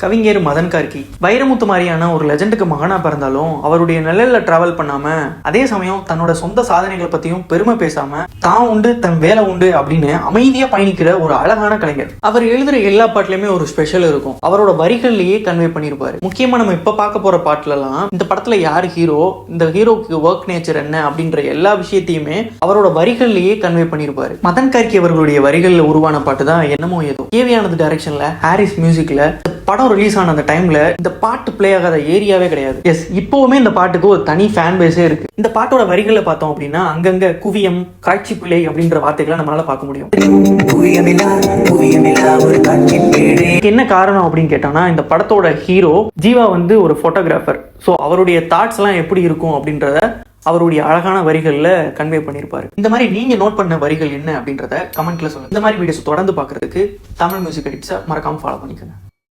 கவிஞர் மதன் கார்கி வைரமுத்து மாதிரியான ஒரு லெஜண்டுக்கு மகனா பிறந்தாலும் அவருடைய நிழல்ல டிராவல் பண்ணாம அதே சமயம் தன்னோட சொந்த சாதனைகளை பத்தியும் பெருமை பேசாம தான் உண்டு தன் வேலை உண்டு அப்படின்னு அமைதியா பயணிக்கிற ஒரு அழகான கலைஞர். அவர் எழுதுற எல்லா பாட்டுலயுமே ஒரு ஸ்பெஷல் இருக்கும். அவரோட வரிகள்லயே கன்வே பண்ணிருப்பாரு. முக்கியமா நம்ம இப்ப பார்க்க போற பாட்டுலலாம் இந்த படத்துல யாரு ஹீரோ, இந்த ஹீரோக்கு ஒர்க் நேச்சர் என்ன அப்படின்ற எல்லா விஷயத்தையுமே அவரோட வரிகள்லயே கன்வே பண்ணிருப்பாரு. மதன் கார்கி அவர்களுடைய வரிகள்ல உருவான பாட்டு தான் என்னமோ ஏதோ. கேவியானது டைரக்ஷன்ல ஹாரிஸ் மியூசிக்ல படம் ரிலீஸ் ஆன அந்த டைம்ல இந்த பாட்டு பிளே ஆகாத ஏரியாவே கிடையாது. எஸ், இப்பவுமே இந்த பாட்டுக்கு ஒரு தனி ஃபேன் பேஸே இருக்கு. இந்த பாட்டோட வரிகளை பார்த்தோம் அப்படின்னா அங்கங்க குவியம், காட்சி பிள்ளை அப்படின்ற வார்த்தைகளை நம்மளால பார்க்க முடியும். என்ன காரணம் அப்படின்னு கேட்டோம்னா, இந்த படத்தோட ஹீரோ ஜீவா வந்து ஒரு போட்டோகிராஃபர். ஸோ அவருடைய தாட்ஸ் எல்லாம் எப்படி இருக்கும் அப்படின்றத அவருடைய அழகான வரிகள்ல கன்வே பண்ணியிருப்பாரு. இந்த மாதிரி நீங்க நோட் பண்ண வரிகள் என்ன அப்படின்றத கமெண்ட்ல சொல்லுங்க. இந்த மாதிரி வீடியோஸ் தொடர்ந்து பார்க்கறதுக்கு தமிழ் மியூசிக் எடிட்ஸை மறக்காம ஃபாலோ பண்ணிக்கோங்க.